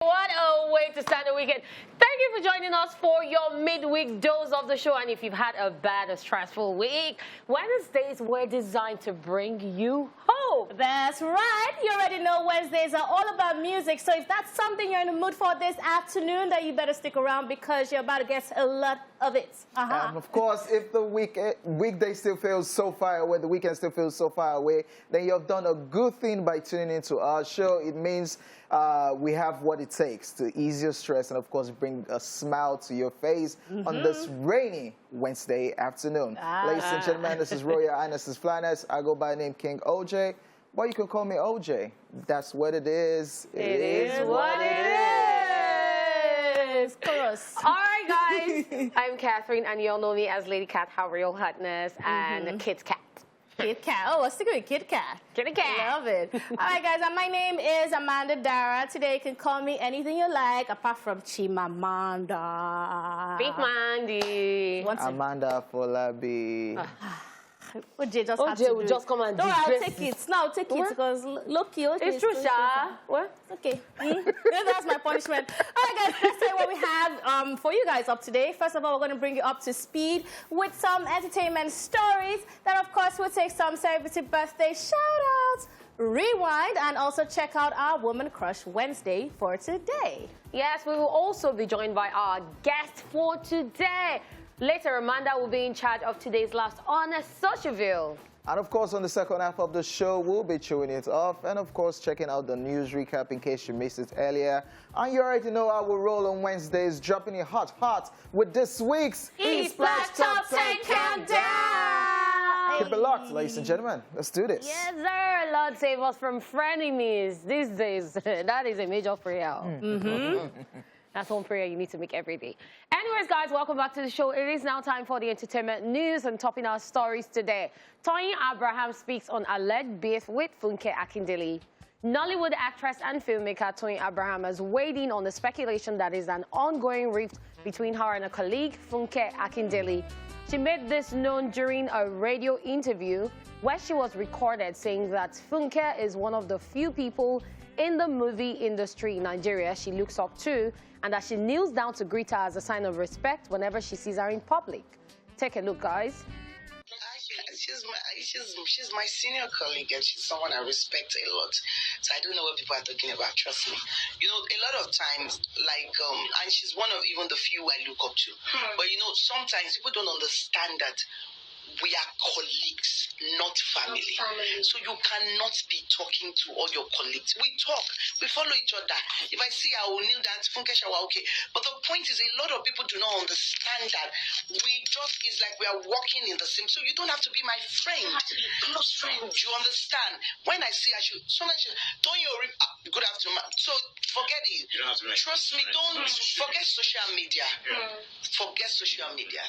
What a way to start the weekend. Thank you for joining us for your midweek dose of the show. And if you've had a bad or stressful week, Wednesdays were designed to bring you hope. That's right. You already know Wednesdays are all about music. So if that's something you're in the mood for this afternoon, then you better stick around because you're about to get a lot of it. Of course, if the weekday still feels so far away, the weekend still feels so far away, then you've done a good thing by tuning into our show. It means we have what it takes to ease your stress and, of course, bring a smile to your face on this rainy Wednesday afternoon. Ladies and gentlemen, this is Royal Highness's Flanness. I go by the name King OJ. Well, you can call me OJ. That's what it is. It is what it is. Chorus. All right, guys. I'm Catherine, and you all know me as Lady Cat, Her Real Hotness, and Kit Kat. Kit Kat. Oh, let's stick with Kit Kat. Kit Kat. I love it. All right, guys, and my name is Amanda Dara. Today, you can call me anything you like, apart from Chimamanda. Big Mandy. Amanda Folabi. OJ just had to do will just come and no, I'll disgrace take it. No, I'll take it because look, it's true, Sha. What? Okay. That's my punishment. All right, guys, let's see what we have for you guys up today. First of all, we're going to bring you up to speed with some entertainment stories. Then, of course, we'll take some celebrity birthday shout-outs, rewind, and also check out our Woman Crush Wednesday for today. Yes, we will also be joined by our guest for today. Later, Amanda will be in charge of today's last on Socialville. And of course, on the second half of the show, we'll be chewing it off and, of course, checking out the news recap in case you missed it earlier. And you already know how we roll on Wednesdays, dropping it hot with this week's ESplash Top 10 Countdown! Keep it locked, ladies and gentlemen. Let's do this. Yes, sir. Lord save us from frenemies these days. That is a major prayer. That's one prayer you need to make every day. Anyways, guys, welcome back to the show. It is now time for the entertainment news and topping our stories today. Toyin Abraham speaks on alleged beef with Funke Akindili. Nollywood actress and filmmaker Toyin Abraham has weighed in on the speculation that is an ongoing rift between her and a colleague, Funke Akindili. She made this known during a radio interview where she was recorded saying that Funke is one of the few people in the movie industry in Nigeria she looks up to, and that she kneels down to greet her as a sign of respect whenever she sees her in public. Take a look, guys. She's my senior colleague, and she's someone I respect a lot. So I don't know what people are talking about, trust me. You know, a lot of times, like, and she's one of even the few I look up to. But, you know, sometimes people don't understand that we are colleagues, not family. So you cannot be talking to all your colleagues. We talk, we follow each other. If I see I will kneel down, Funke Shawa, okay. But the point is, a lot of people do not understand that we just, it's like we are walking in the same. So you don't have to be my friend. You have to be close friend. You understand? When I see I should, sometimes don't you good afternoon. So forget it. You don't have to trust me. Don't forget social media. Forget social media.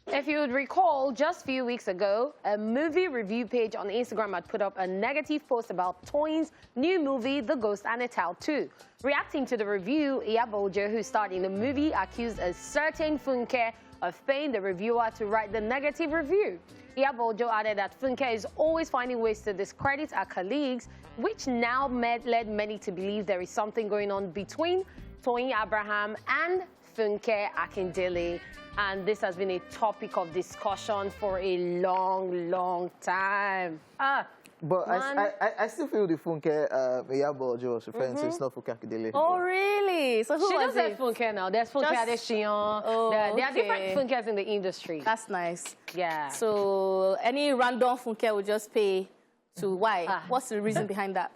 If you would recall, just a few weeks ago, a movie review page on Instagram had put up a negative post about Toyin's new movie, The Ghost and the Tale 2. Reacting to the review, Iyabojo, who starred in the movie, accused a certain Funke of paying the reviewer to write the negative review. Iyabojo added that Funke is always finding ways to discredit her colleagues, which now led many to believe there is something going on between Toyin Abraham and Funke Akindili. And this has been a topic of discussion for a long time. But I still feel the Funke Iyabojo was referring to. It's not Funke Akindili. Oh, really? So who she was does it? Funke now. There's Funke Adesina. Oh, there are different Funkes in the industry. That's nice. Yeah. So any random Funke will just pay to why? What's the reason behind that?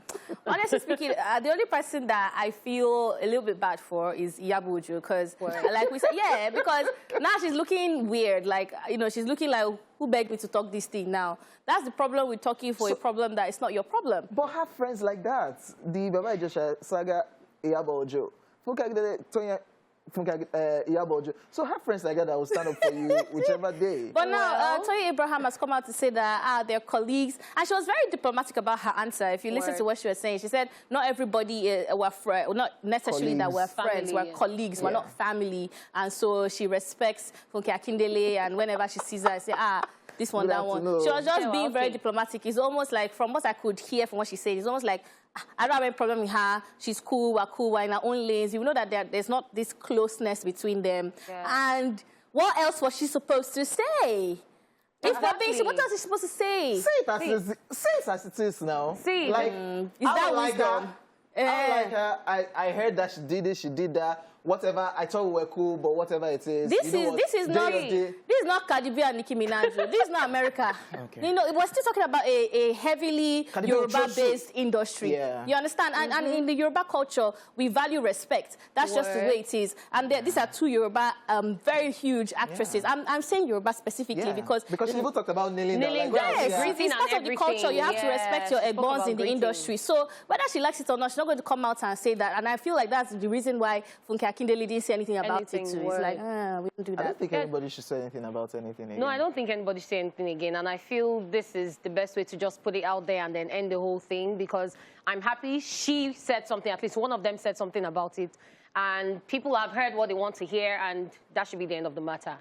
Honestly speaking, the only person that I feel a little bit bad for is Iyabojo, because, like we said, yeah, because now she's looking weird. Like, you know, she's looking like, who begged me to talk this thing now? That's the problem with talking for a problem that is not your problem. But have friends like that. The Baba Joshua Saga Iyabojo. Iyabojo. So have friends like that will stand up for you whichever day. But now, Toyin Abraham has come out to say that they're colleagues. And she was very diplomatic about her answer. If you listen to what she was saying, she said, not everybody were friends, not necessarily colleagues. That we're friends, we're colleagues, we're not family. And so she respects Funke Akindili, and whenever she sees her, I say, this one, that one. She was just being very diplomatic. It's almost like, from what I could hear from what she said, it's almost like, I don't have any problem with her. She's cool, we're in our own lanes. You know that there's not this closeness between them. Yeah. And what else was she supposed to say? Exactly. What else is she supposed to say? Say it as it is now. See, like, is that wisdom? I like her. I heard that she did this, she did that. Whatever, I thought we were cool, but whatever it is. This is not Cardi B and Nicki Minaj. This is not America. Okay. You know, we're still talking about a heavily Yoruba-based industry. Yeah. You understand? And in the Yoruba culture, we value respect. That's just the way it is. And these are two Yoruba, very huge actresses. Yeah. I'm saying Yoruba specifically because she even talked about kneeling down. Yes, it's part of the culture. You have to respect your bonds in the industry. So whether she likes it or not, she's not going to come out and say that. And I feel like that's the reason why Funke Akindili didn't say anything about it too. It's like, we don't do that. I don't think anybody should say anything about anything again. No, I don't think anybody should say anything again. And I feel this is the best way to just put it out there and then end the whole thing, because I'm happy she said something, at least one of them said something about it. And people have heard what they want to hear, and that should be the end of the matter.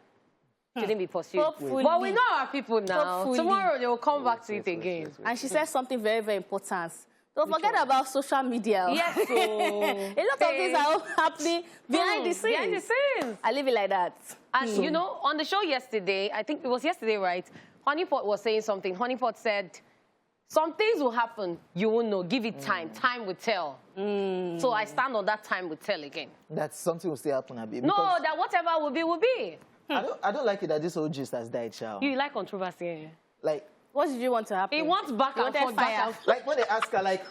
Shouldn't be pursued. Hopefully. But we know our people now. Hopefully. Tomorrow they will come back to it again. And she said something very, very important. Don't forget about social media. Yes, so a lot of things are happening behind the scenes. Behind the scenes. I leave it like that. And you know, on the show yesterday, I think it was yesterday, right? Honeypot was saying something. Honeypot said, some things will happen, you won't know. Give it time. Time will tell. So I stand on that time will tell again. That something will still happen, Abi. No, that whatever will be, will be. I don't like it that this whole gist has died, child. You like controversy, eh? Like, what did you want to happen? He wants back and forth, back and forth. Like when they ask her, like,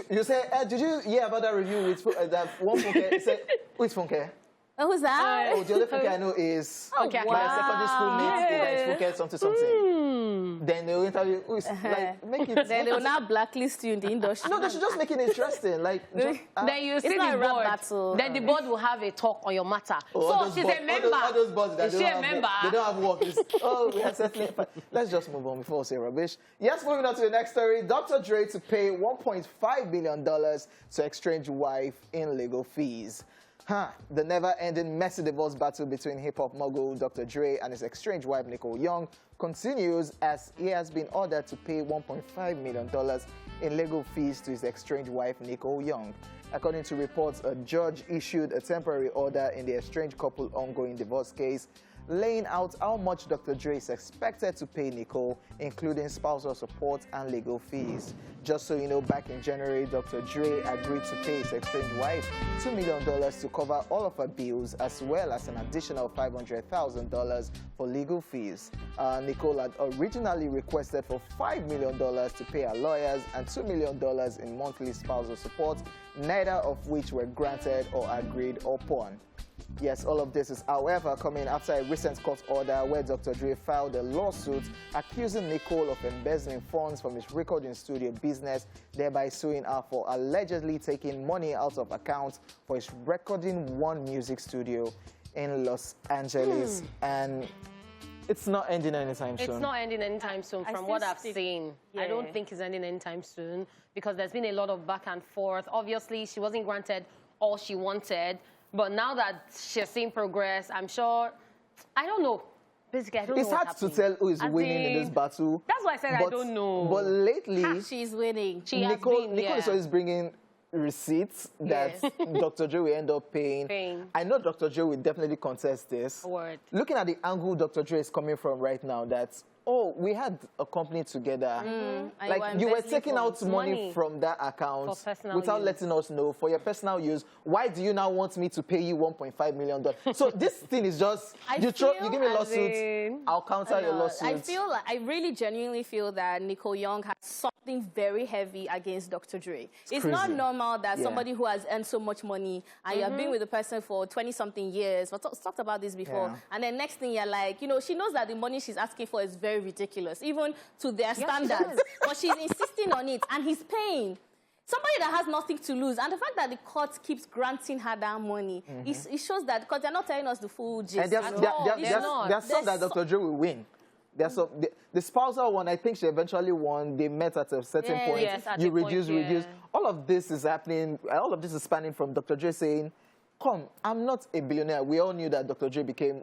you say, did you hear about that review with that one Funke? Say, who is Funke? Who's that? Oh, the other Funke I know is my secondary school mate. Funke something something. Then they will interview. Who is, like, make it. Then they will now blacklist you in the industry. No, they should just make it interesting. Like, then you see the board. Battle. Then the board will have a talk on your matter. So she's a member. All those boards that is she a member? They don't have work. We have certainly. Let's just move on before we say rubbish. Yes, moving on to the next story. Dr. Dre to pay $1.5 billion to exchange wife in legal fees. The never-ending messy divorce battle between hip-hop mogul Dr. Dre and his estranged wife Nicole Young continues as he has been ordered to pay $1.5 million in legal fees to his estranged wife Nicole Young. According to reports, a judge issued a temporary order in the estranged couple ongoing divorce case, laying out how much Dr. Dre is expected to pay Nicole, including spousal support and legal fees. Just so you know, back in January, Dr. Dre agreed to pay his estranged wife $2 million to cover all of her bills, as well as an additional $500,000 for legal fees. Nicole had originally requested for $5 million to pay her lawyers and $2 million in monthly spousal support, neither of which were granted or agreed upon. Yes, all of this is, however, coming after a recent court order where Dr. Dre filed a lawsuit accusing Nicole of embezzling funds from his recording studio business, thereby suing her for allegedly taking money out of accounts for his recording one music studio in Los Angeles. And it's not ending anytime soon. It's not ending anytime soon from what I've seen. Yeah. I don't think it's ending anytime soon because there's been a lot of back and forth. Obviously, she wasn't granted all she wanted. But now that she's seeing progress, I'm sure, I don't know. Basically, I don't know. It's hard to tell who is winning in this battle. That's why I said I don't know. But lately, she's winning. Nicole is always bringing receipts that Dr. Dre will end up paying. I know Dr. Dre will definitely contest this. Word. Looking at the angle Dr. Dre is coming from right now, that we had a company together. Like, you were taking out money from that account without letting us know for your personal use. Why do you now want me to pay you $1.5 million? So this thing is just, you give me a lawsuit, I'll counter your lawsuit. I really genuinely feel that Nicole Young has something very heavy against Dr. Dre. It's not normal that somebody who has earned so much money and you have been with the person for 20-something years, we've talked about this before, and then next thing you're like, you know, she knows that the money she's asking for is very ridiculous, even to their standards. But she's insisting on it, and he's paying. Somebody that has nothing to lose. And the fact that the court keeps granting her that money, it shows that, because they're not telling us the full gist. There's some that Dr. Dre will win. There's some, the spousal one, I think she eventually won. They met at a certain point. Yes, you reduce. All of this is happening. All of this is spanning from Dr. Dre saying, come, I'm not a billionaire. We all knew that Dr. Dre became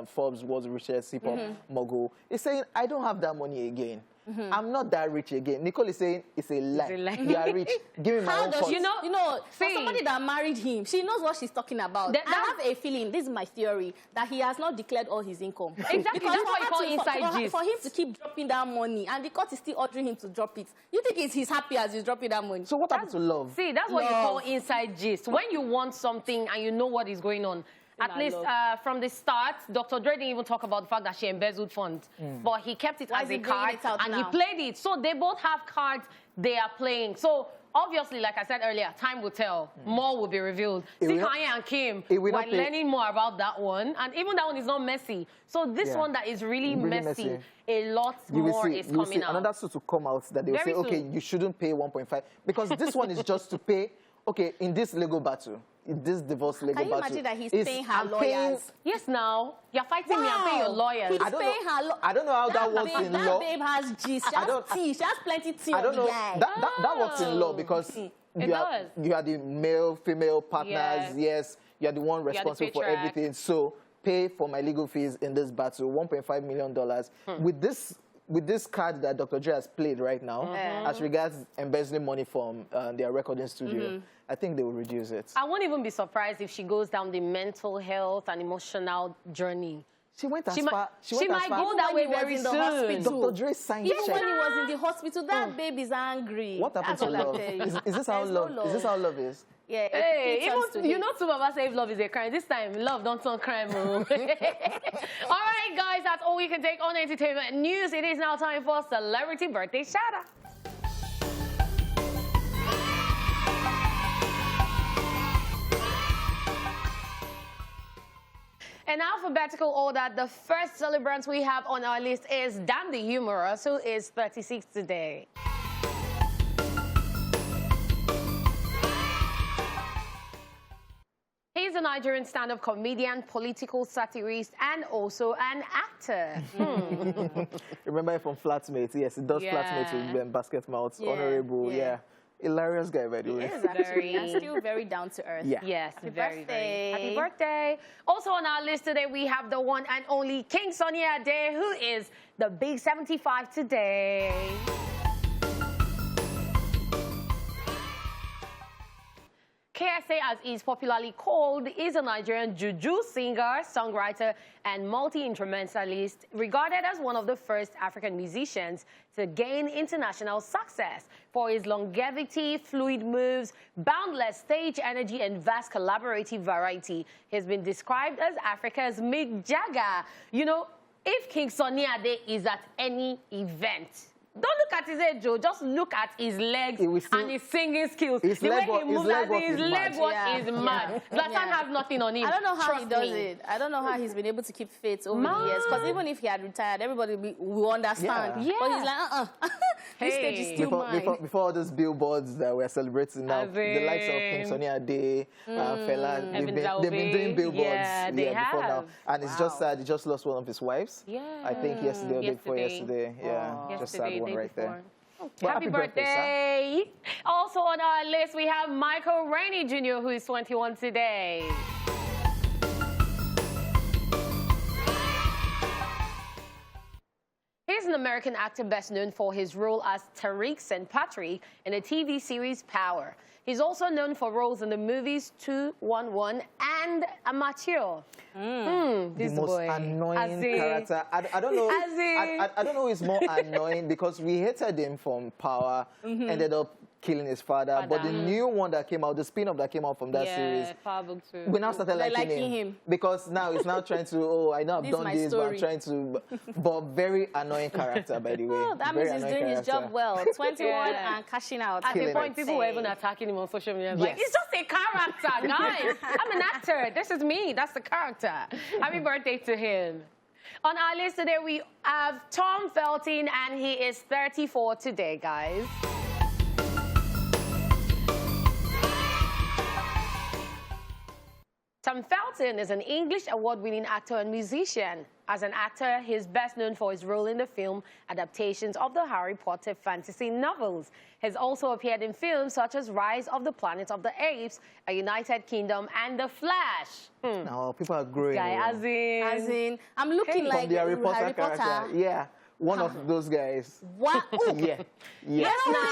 Forbes' world's richest hip-hop mogul. He's saying, I don't have that money again. I'm not that rich again. Nicole is saying, it's a lie. You are rich. Give me my own cut. You know, for somebody that married him, she knows what she's talking about. I have a feeling, this is my theory, that he has not declared all his income. Exactly, because that's what you call inside gist. For him to keep dropping that money, and the court is still ordering him to drop it. You think he's happy as he's dropping that money? So what happened to love? See, that's what you call inside gist. When you want something and you know what is going on. At least from the start, Dr. Dre didn't even talk about the fact that she embezzled funds. But he kept it as a card and he played it. So they both have cards they are playing. So obviously, like I said earlier, time will tell. More will be revealed. See, Kanye and Kim, we're learning more about that one. And even that one is not messy. So this one that is really messy, a lot more is coming out. Another suit to come out that they will say, okay, you shouldn't pay 1.5. Because this one is just to pay, okay, in this legal battle, in this divorce legal battle. Can you imagine that he's paying her lawyers? Yes, now. You're fighting me and paying your lawyers. He's paying her lawyers. I don't know how that works in law. That babe has gist. She has tea. She has plenty tea. I don't know. That works in law because you are the male-female partners. Yes, you are the one responsible for everything. So pay for my legal fees in this battle, $1.5 million. With this card that Dr. Dre has played right now, as regards embezzling money from their recording studio, I think they will reduce it. I won't even be surprised if she goes down the mental health and emotional journey. She went as far. She might go that way very soon. Dr. Dre signed Even when he was in the hospital, that baby is angry. What happened to love? Is this how love? Is this how love is? Yeah, hey, even, you know, two of us say if love is a crime. This time, love don't turn crime. All right, guys, that's all we can take on entertainment news. It is now time for Celebrity Birthday Shout-Out. In alphabetical order, the first celebrant we have on our list is Dan the Humorous, who is 36 today. He's a Nigerian stand-up comedian, political satirist, and also an actor. Remember him from Flatmates? Yes, he does Flatmates with Basket Mouth. Honorable, hilarious guy, by the way. He is actually still very down to earth. Yes, Happy birthday. Happy birthday. Also on our list today, we have the one and only King Sunny Ade, who is the big 75 today. KSA, as he's popularly called, is a Nigerian juju singer, songwriter, and multi-instrumentalist, regarded as one of the first African musicians to gain international success for his longevity, fluid moves, boundless stage energy, and vast collaborative variety. He's been described as Africa's Mick Jagger. You know, if King Sunny Ade is at any event, don't look at his head, Joe. Just look at his legs and his singing skills. The way he moves, his leg work is mad. Zlatan has nothing on him. I don't know how he does it. I don't know how he's been able to keep fit over the years. Because even if he had retired, everybody will understand. But he's like, this stage is still mine. Before all those billboards that we're celebrating now, the likes of King Sunny Ade, Felton, they've been doing billboards before now. And it's just sad. He just lost one of his wives. I think yesterday or day before yesterday. Just sad. One right there. Well, happy birthday. Also on our list, we have Michael Rainey Jr., who is 21 today. He's an American actor best known for his role as Tariq St. Patrick in the TV series Power. He's also known for roles in the movies 211 and Amateur. This the most annoying character. I don't know. I don't know who's more annoying because we hated him from Power, ended up killing his father. But the new one that came out, the spin-off that came out from that series, we now started liking him. Because now he's now trying to, I know I've done this, but I'm trying to... But very annoying character, by the way. Well, that means he's doing his job well. 21 and cashing out. At the point, people were even attacking him on social media. Like, it's just a character, guys. I'm an actor. This is me. That's the character. Happy birthday to him. On our list today, we have Tom Felton, and he is 34 today, guys. Tom Felton is an English award-winning actor and musician. As an actor, he's best known for his role in the film adaptations of the Harry Potter fantasy novels. He's also appeared in films such as Rise of the Planet of the Apes, A United Kingdom, and The Flash. No, people are growing. Guy, as in, I'm looking like from the Harry Potter Potter. character. Yeah, one of those guys. What? Ooh. Yeah. Yes, wow.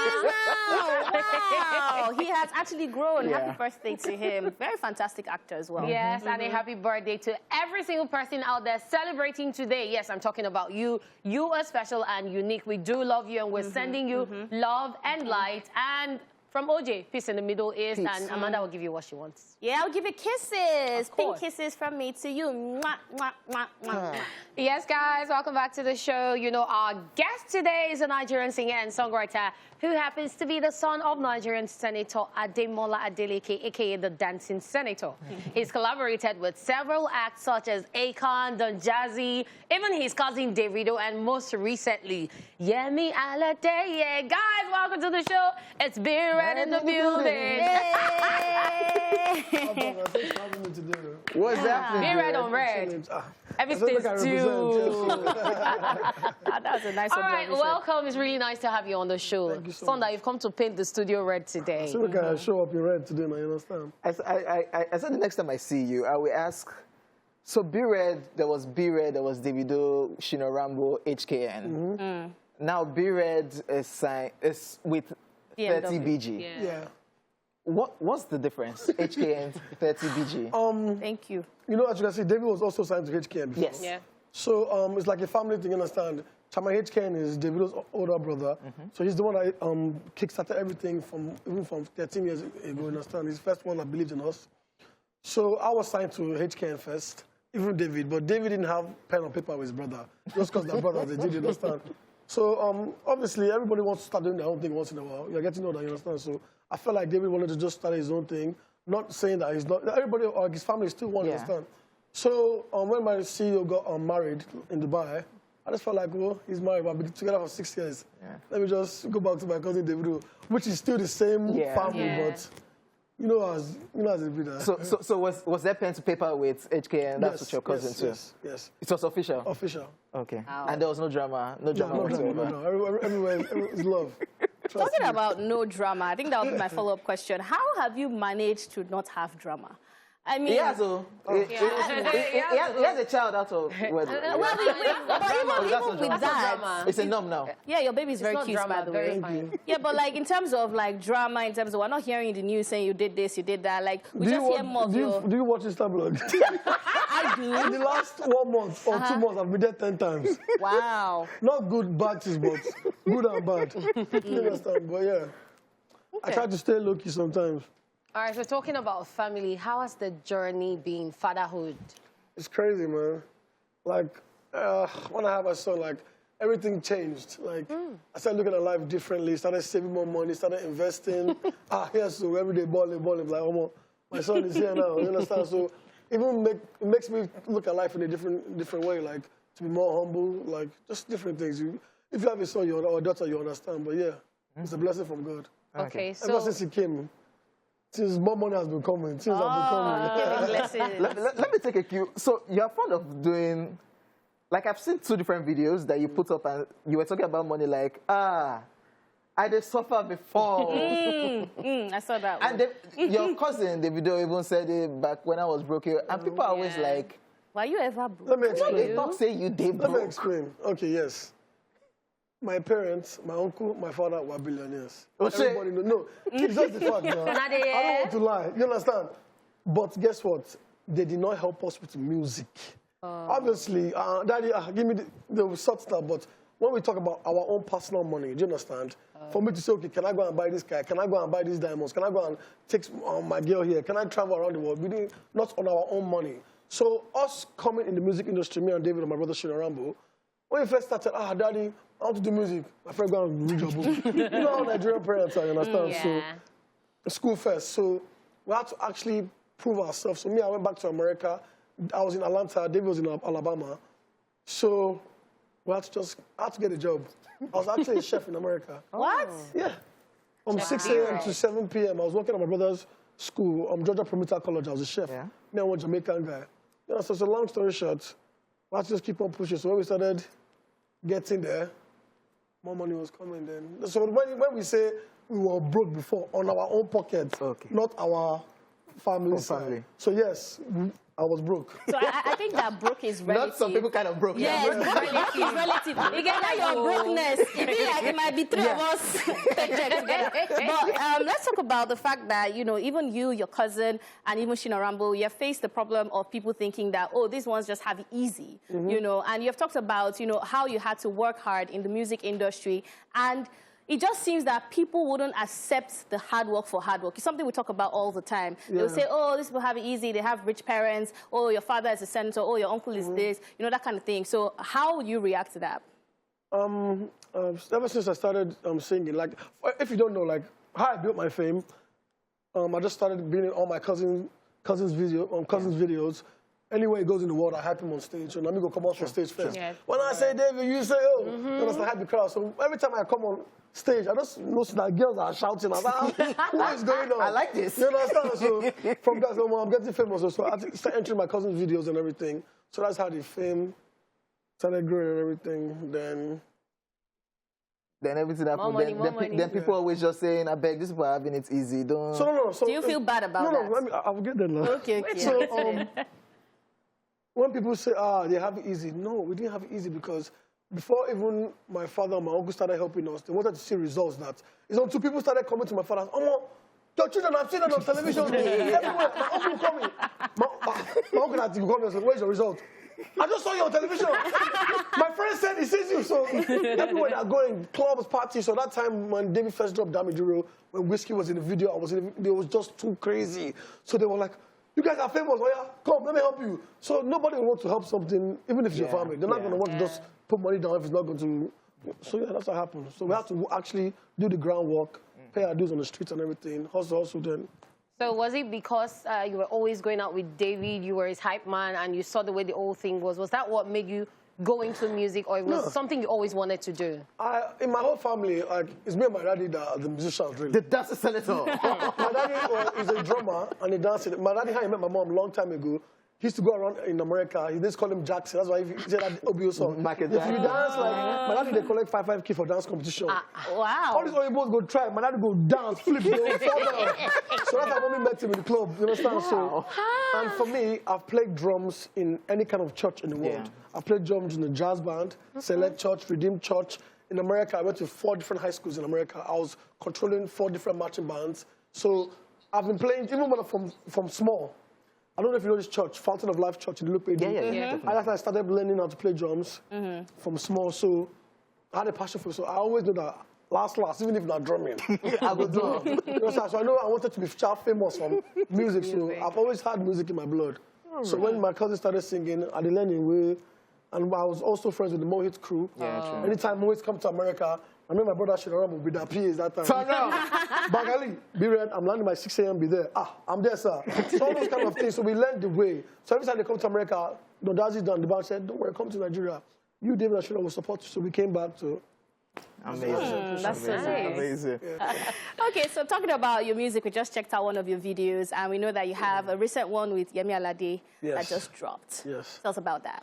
He has actually grown. Yeah. Happy birthday to him. Very fantastic actor as well. Yes, and a happy birthday to every single person out there celebrating today. Yes, I'm talking about you. You are special and unique. We do love you, and we're sending you love and light. And from OJ, peace in the Middle East, and Amanda will give you what she wants. Yeah, I'll give you kisses. Pink kisses from me to you. Mwah, mwah, mwah, mwah. Yes, guys, welcome back to the show. You know, our guest today is a Nigerian singer and songwriter who happens to be the son of Nigerian Senator Ademola Adeleke, a.k.a. the Dancing Senator. He's collaborated with several acts such as Akon, Don Jazzy, even his cousin Davido, and most recently, Yemi Alade. Guys, welcome to the show. It's Beer Red in the building. What's happening? Beer Red on red. Everything's due. That was a nice All right, observation. welcome. It's really nice to have you on the show. Thank you so Sonda, you've come to paint the studio red today. So we can show up in red today, now, you understand? I said the next time I see you, I will ask. So B-Red, there was Davido, Shino Rambo, HKN. Now B-Red is with 30 BG. Yeah. What's the difference? HKN, 30 BG. Thank you. You know, as you can see, David was also signed to HKN before. Yes. Yeah. So it's like a family thing, you understand? Chama HKN is Davido's older brother. So he's the one that kickstarted everything even from 13 years ago, you understand? He's the first one that believed in us. So I was signed to HKN first, even David, but David didn't have pen and paper with his brother, just because they're brothers, they did, you understand? So obviously, everybody wants to start doing their own thing once in a while. You're getting older, you understand? So I felt like David wanted to just start his own thing, not saying that he's not, everybody or his family still want to understand. So when my CEO got married in Dubai, I just felt like, well, he's married, but I've been together for 6 years. Let me just go back to my cousin Davido, which is still the same family, but you know as a breeder. So was there pen to paper with HKN? That's with your cousin too? Yes. It was official? Official. Okay. Wow. And there was no drama? No drama whatsoever? No. Everywhere is love. Talking about no drama, I think that would be my follow-up question. How have you managed to not have drama? I mean, He has a child out of wedlock. but even with that, It's a norm now. yeah, your baby's very not cute, drama, by the very way. fine. Yeah, but like in terms of like drama, in terms of we're not hearing in the news saying you did this, you did that. Like we just hear more of your. Do you watch Instablog? I do. In the last 1 month or 2 months, I've been there 10 times. Wow. Not good batches, but good and bad. You understand? But yeah, I try to stay low-key sometimes. All right, so talking about family, how has the journey been, fatherhood? It's crazy, man. Like, when I had my son, like, everything changed. Like, I started looking at life differently, started saving more money, started investing. So every day balling, like, oh, my son is here now, you understand? So it makes me look at life in a different way, like, to be more humble, like, just different things. If you have a son or a daughter, you understand. But yeah, it's a blessing from God. Okay, so... Ever since he came, since more money has been coming, things have been coming. Let me take a cue. So you're fond of doing, like I've seen 2 different videos that you put up and you were talking about money like, I did suffer before. I saw that one. And your cousin, Davido, even said it back when I was broke. And people are always like, were you ever broke? Let me when explain. they talk, say you did Let me broke. explain. Okay, yes. My parents, my uncle, my father were billionaires. Oh, Everybody knows. No, it's just the fact, man. I don't want to lie. You understand? But guess what? They did not help us with music. Obviously, Daddy, give me the short stuff, but when we talk about our own personal money, do you understand? For me to say, okay, can I go and buy this car? Can I go and buy these diamonds? Can I go and take my girl here? Can I travel around the world? We did not on our own money. So us coming in the music industry, me and David and my brother Shino Rambo, when we first started, Daddy, I want to do music. My friend go and read your book. You know how Nigerian parents are, you understand? So, school first. So, we had to actually prove ourselves. So, I went back to America. I was in Atlanta. David was in Alabama. So, I had to get a job. I was actually a chef in America. What? Yeah. From 6 a.m. to 7 p.m. I was working at my brother's school, Georgia Prometheus College. I was a chef. Me and one Jamaican guy. You know, so long story short, let's just keep on pushing. So when we started getting there, more money was coming then. So when we say we were broke before, on our own pocket, not our family side. So yes, I was broke. So I think that broke is relative. Not some people kind of broke. Yes, it's relative. You get that your brokenness. It might be three of us together. But let's talk about the fact that, you know, even you, your cousin, and even Shina Rambo, you have faced the problem of people thinking that, oh, these ones just have it easy, you know, and you have talked about, you know, how you had to work hard in the music industry, and it just seems that people wouldn't accept the hard work for hard work. It's something we talk about all the time. They'll say, oh, these people have it easy. They have rich parents. Oh, your father is a senator. Oh, your uncle is this. You know, that kind of thing. So how would you react to that? Ever since I started singing, like, if you don't know, like, how I built my fame, I just started being in all my cousins' videos. Anywhere he goes in the world, I hype him on stage. And let me go come out on stage first. Yeah. When I say David, you say, oh. Then I hype the crowd. So every time I come on stage, I just notice that girls are shouting. I'm like, what is going on? I like this. You understand? So from that, so I'm getting famous. So I started entering my cousins' videos and everything. So that's how the fame started growing and everything. Then everything happened. Then people always just saying, I beg, this people are having it easy. Don't. So do you feel bad about that? No, I'll get there now. Okay. So when people say, they have it easy, no, we didn't have it easy because before even my father and my uncle started helping us, they wanted to see results. That it's until people started coming to my father, oh, your children, I've seen them on television. Everywhere, my uncle will call me. My uncle had to call me and say, where's your result? I just saw you on television. My friend said he sees you. So everywhere they're going, clubs, parties. So that time when David first dropped Damijuro, when Whiskey was in the video, it was just too crazy. So they were like, you guys are famous, oh yeah, come, let me help you. So nobody will want to help something, even if it's your family. They're not going to want to just put money down if it's not going to. So yeah, that's what happened. So we have to actually do the groundwork, pay our dues on the streets and everything, hustle then. So was it because you were always going out with David, you were his hype man, and you saw the way the whole thing was? Was that what made you go into music, or it was something you always wanted to do? In my whole family, like, it's me and my daddy that are the musicians, really. The dance senator. My daddy is a drummer and a dancer. My daddy, how he met my mom a long time ago, he used to go around in America. He just call him Jackson. That's why he said that OBO song. If you dance, like, my daddy, they collect 5K for dance competition. Wow. All these Oyinbos go try. My daddy go dance, flip, they will fall down. So that's how mommy met him in the club. You understand? Wow. So, and for me, I've played drums in any kind of church in the world. I played drums in a jazz band, Select Church, Redeemed Church. In America, I went to 4 different high schools in America. I was controlling 4 different marching bands. So I've been playing, even when I'm from small. I don't know if you know this church, Fountain of Life Church in the Lupe. I started learning how to play drums from small. So I had a passion for it. So I always know that last, even if not drumming, I go drum. You know, so I know I wanted to be famous from music. So I've always had music in my blood. So when my cousin started singing, I did learn a way. And I was also friends with the Mohit crew. Anytime Mohit come to America, I mean, my brother Shina Rambo with that PAs that time. Bagali, be ready, I'm landing by 6 a.m., be there. I'm there, sir. So all those kind of things. So we learned the way. So every time they come to America, Dondazi's done. The band said, don't worry, come to Nigeria. You, David and Shina will support you. So we came back to... Amazing. That's so nice. Amazing. Okay, so talking about your music, we just checked out one of your videos, and we know that you have a recent one with Yemi Alade that just dropped. Tell us about that.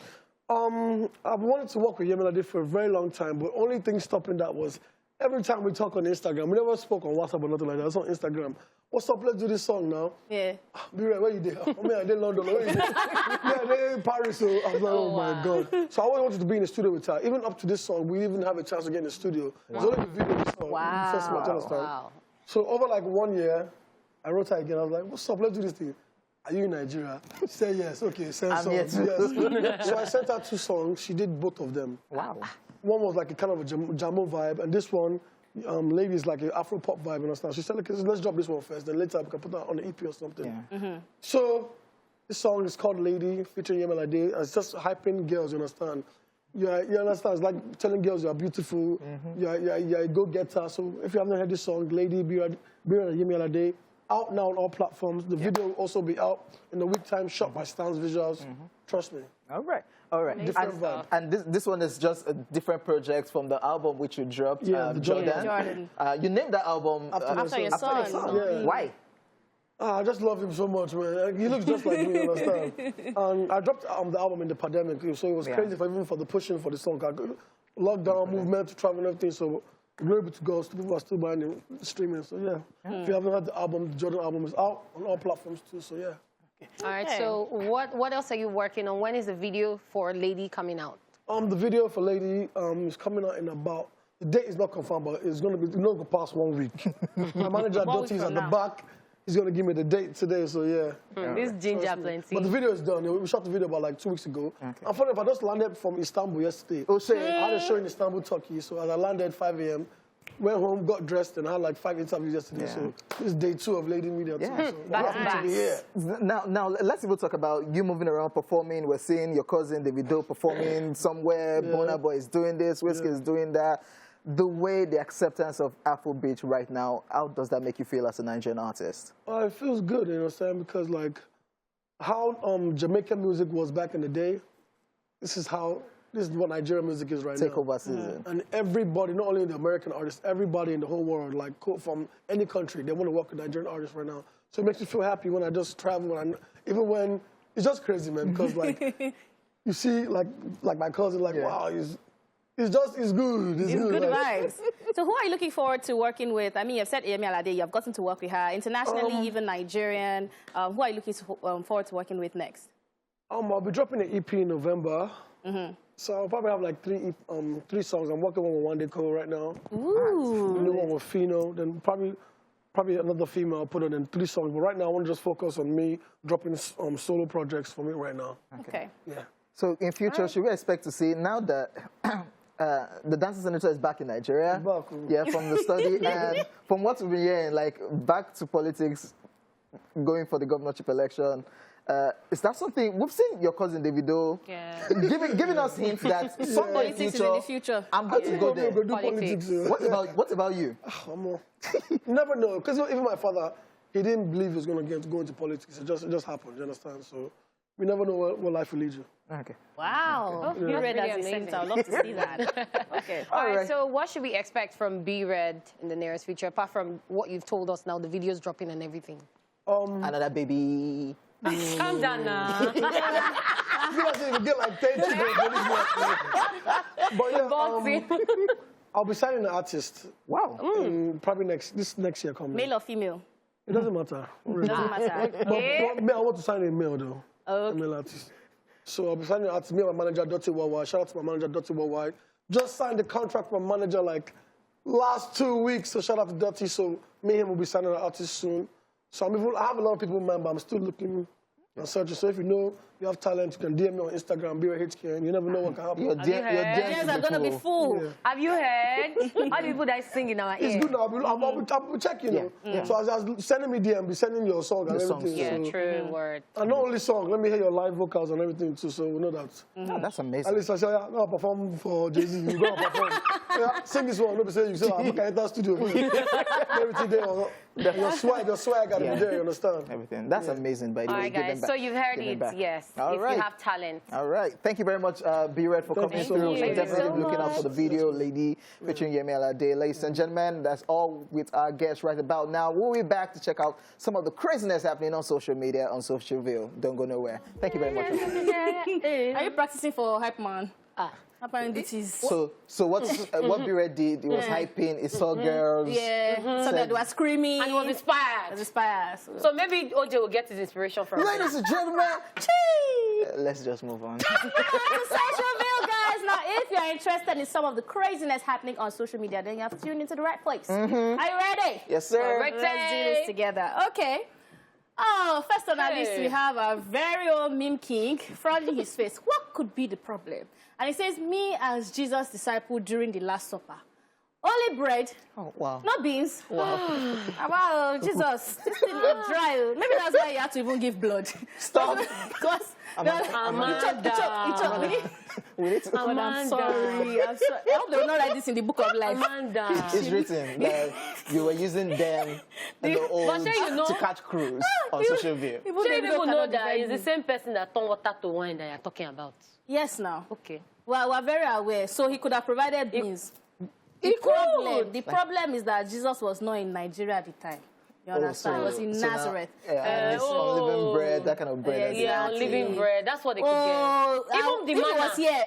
I've wanted to work with Yemi Alade for a very long time, but only thing stopping that was every time we talk on Instagram, we never spoke on WhatsApp or nothing like that. It's on Instagram. What's up? Let's do this song now. Yeah. Be right, where you there? I mean, I did London. Where you there? Yeah, they're in Paris. So I was like, oh my God. So I always wanted to be in the studio with her. Even up to this song, we didn't have a chance to get in the studio. It was only the video of the song. The first one, understand? So over like 1 year, I wrote her again. I was like, what's up? Let's do this thing. Are you in Nigeria? She said yes. Okay, send songs. Yes. So I sent her 2 songs. She did both of them. Wow. One was like a kind of a jamo vibe, and this one, Lady is like an Afro pop vibe, understand? She said, like, let's drop this one first, then later we can put that on the EP or something. So this song is called Lady, featuring Yemi Alade. It's just hyping girls, you understand? You understand? It's like telling girls you're beautiful, you're a go-getter. So if you haven't heard this song, Lady, be ready, Yemi Alade. Out now on all platforms. The video will also be out in a week time, shot by Stans Visuals. Trust me. All right. Different vibe. And this one is just a different project from the album which you dropped, the Jordan. Jordan. You named that album After your son. Why? I just love him so much, man. He looks just like me, you understand? And I dropped the album in the pandemic, so it was crazy even for the pushing for the song. Lockdown, movement, to travel and everything, so we're able to go. So people are still buying it, streaming, so yeah. If you haven't heard the album, the Jordan album is out on all platforms too, so yeah. All right, so what else are you working on? When is the video for Lady coming out? The video for Lady is coming out in about, the date is not confirmed, but it's going to be, not going to pass 1 week. My manager, Dottie, is at the back. He's going to give me the date today, so yeah. This ginger plenty. But the video is done. We shot the video about like 2 weeks ago. And funny enough, I just landed from Istanbul yesterday. Oh, shit. I had a show in Istanbul, Turkey, so as I landed at 5 a.m., went home, got dressed, and I had like 5 interviews yesterday. So this is day 2 of Lady Media too. So happy to be here. Now, let's even talk about you moving around performing. We're seeing your cousin Davido performing somewhere. Burna Boy is doing this. Whiskey is doing that. The way the acceptance of Afrobeat right now, how does that make you feel as a Nigerian artist? It feels good, you know what I'm saying? Because like how Jamaican music was back in the day, this is what Nigerian music is right now. Takeover season. And everybody, not only the American artists, everybody in the whole world, like from any country, they want to work with Nigerian artists right now. So it makes me feel happy when I just travel, even when, it's just crazy, man, because like, you see like my cousin, like, wow, it's good. It's good like, vibes. So who are you looking forward to working with? I mean, you've said Yemi Alade, you've gotten to work with her. Internationally, even Nigerian. Who are you looking forward to working with next? I'll be dropping an EP in November. So I'll probably have like 3 songs. I'm working on with One Day Cole right now. Ooh. A new one with Fino. Then probably another female I'll put on in 3 songs. But right now I want to just focus on me dropping solo projects for me right now. Okay. Yeah. So in future, should we expect to see now that the Dancing Senator is back in Nigeria? Yeah, from the study. And from what we've been hearing, like back to politics, going for the governorship election. Is that something we've seen your cousin Davido giving us hints that somewhere in the future, I'm going to go there. Go do politics. What about you? You never know, because even my father, he didn't believe he was going to go into politics. It just happened. You understand? So we never know what life will lead you. Okay. Wow. Okay. B-Red as a senator. I'd love to see that. Okay. All right, so what should we expect from B-Red in the nearest future, apart from what you've told us now, the videos dropping and everything? Another baby. Calm down now. You guys even get like 10 children for this one. But yeah, I'll be signing an artist. Wow. Probably next year coming. Male or female? It doesn't matter. Doesn't matter. But I want to sign a male though. A male artist. So I'll be signing an artist. Me and my manager, Dottie Worldwide. Shout out to my manager, Dottie Worldwide. Just signed the contract with my manager like last 2 weeks. So shout out to Dottie. So me and him will be signing an artist soon. So I have a lot of people in mind, but I'm still looking and searching. So if you know you have talent, you can DM me on Instagram, BRHK, and you never know what can happen. Your DMs are going to be full. Yeah. Have you heard? All the people that sing in our ear. It's good now. I'll be checking, you know. So as sending me DM, be sending your song and everything. Yeah, so, true word. And not only song, let me hear your live vocals and everything too, so we know that. Oh, that's amazing. At least I say, I'm going to perform for Jay-Z. You're going to perform. Sing this one. Nobody say, you say, I'm going to enter studio. Everything there. Your swag got to be there, you understand? Everything. That's amazing, by the way. All right, guys. So you've heard it, yes. If you have talent. All right. Thank you very much, B-Red, for coming through. I'm definitely looking out for the video, Lady, featuring Yemi Alade. Ladies and gentlemen, that's all with our guests right about now. We'll be back to check out some of the craziness happening on social media, on Social View. Don't go nowhere. Thank you very much. Are you practicing for Hype Man? Apparently it is. So what B-Red did, it was hyping, it saw girls. Yeah, so that they were screaming. And it was inspired. It was inspired. So maybe OJ will get his inspiration from Ladies and gentlemen, let's just move on. Social View, guys. Now, if you're interested in some of the craziness happening on social media, then you have to tune into the right place. Are you ready? Yes, sir. Let's do this together. Okay. Oh, first on our list, we have our very own meme king frowning his face. What could be the problem? And he says, me as Jesus' disciple during the Last Supper. Only bread. Oh, wow. No beans. Wow. Wow, Jesus. This thing is dry. Maybe that's why you had to even give blood. Stop. Because Amanda. We need to... I'm sorry. I hope they will not write this in the book of life. Amanda. It's written that you were using them and the old to catch crews on Social View. People know that it's the same person that turned water to wine that you're talking about. Yes, now. Okay. Well, we're very aware. So he could have provided beans. The problem is that Jesus was not in Nigeria at the time. You understand? It was in Nazareth. This unleavened bread, that kind of bread. Yeah, unleavened bread. That's what they could get. Even the manna was here.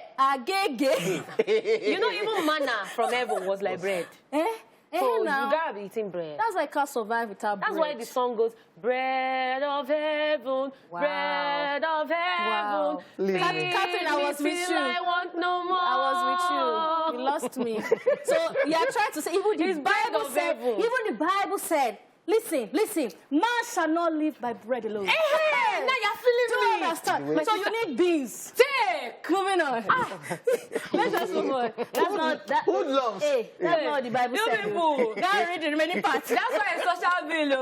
You know, even manna from heaven was like bread. So you gotta be eating bread. That's why I can't survive without bread. That's why the song goes, bread of heaven, bread of heaven. Wow. Catherine, I was with you. I want no more. I was with you. You lost me. So you are trying to say, even the Bible said, listen, man shall not live by bread alone. Hey, now you're feeling me. Understand? So you need beans. Take. Moving on. Let's just move on. That's not that. Who loves? Hey, that's not what the Bible said. People. Gotta read the remaining parts. That's why it's social bill.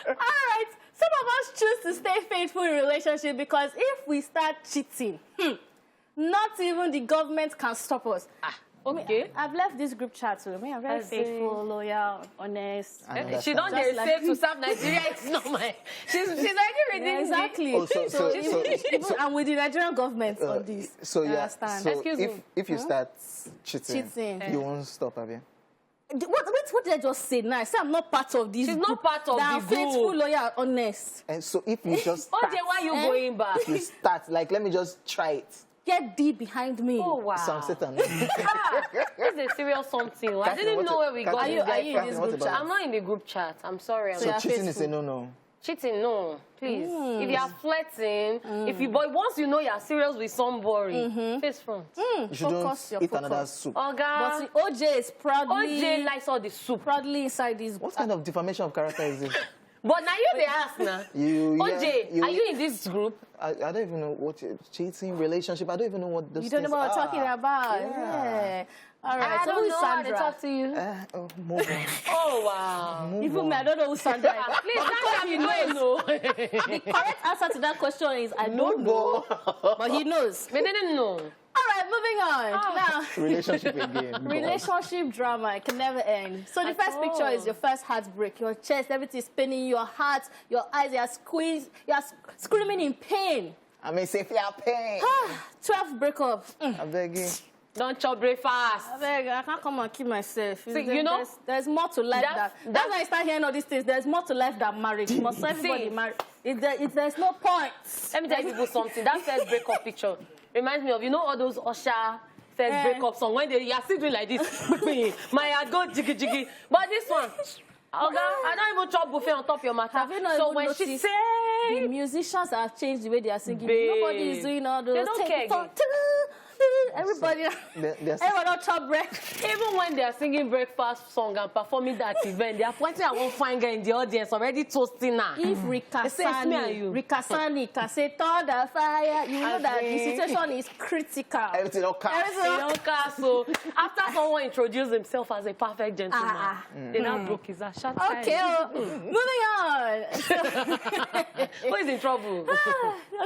All right. Some of us choose to stay faithful in relationship because if we start cheating, not even the government can stop us. Okay. I've left this group chat too. I'm very faithful, loyal, honest. She don't dare say to serve Nigeria. It's not mine. She's already reading. Yeah, exactly. Oh, so I'm with the Nigerian government on this. So yeah. So excuse me. if you start cheating, you won't stop, have you? What did I just say now? I said I'm not part of this. She's not part of the group. Faithful, loyal, honest. And so if you just start, OJ, why you going back? if you start, like, let me just try it. Get D behind me. Oh, wow. Some Satan. This is a serious something. I didn't even know where we got. Are you in this group chat? I'm not in the group chat. I'm sorry. So cheating is a no-no. Cheating, no. Please. If you are flirting, but once you know you're serious with somebody, face front. You shouldn't eat another soup. But OJ is proudly... OJ likes all the soup. Proudly inside this... What kind of defamation of character is this? But now you they ask now. OJ, are you in this group? I don't even know what cheating, relationship. I don't even know what those You don't know what we're talking about. Yeah. All right. I don't know how to talk to you. Move on. Oh, wow. Even me, I don't know who Sandra is. Please, Sandra, you know. The correct answer to that question is I don't know. But he knows. We didn't know. All right, moving on. Now, Relationship again. relationship drama, it can never end. So the first picture is your first heartbreak. Your chest, everything is spinning, your heart, your eyes, you are squeezed, you are screaming in pain. I mean, say if you are pain. 12 breakup. I beg you. Don't chop breakfast. I can't come and kill myself. See, you know, there's more to life that's why I start hearing all these things. There's more to life than marriage. You must everybody marry. There's no point. Let me tell you people something. That first breakup picture reminds me of, you know, all those Usher first breakup songs when you are sitting like this. My heart go jiggy jiggy. But this one, I don't even chop buffet on top of your matter. Have you not so even when noticed she say the musicians have changed the way they are singing. Nobody is doing all those. They don't care again. Everybody don't chop breakfast. Even when they are singing breakfast song and performing that event, they are pointing at one fine guy in the audience already toasting her. If Rika Sani can say turn the fire, you know that the situation is critical. Everything don't cast. So after someone introduced himself as a perfect gentleman, they now broke his ass. Okay, moving on. Who is in trouble?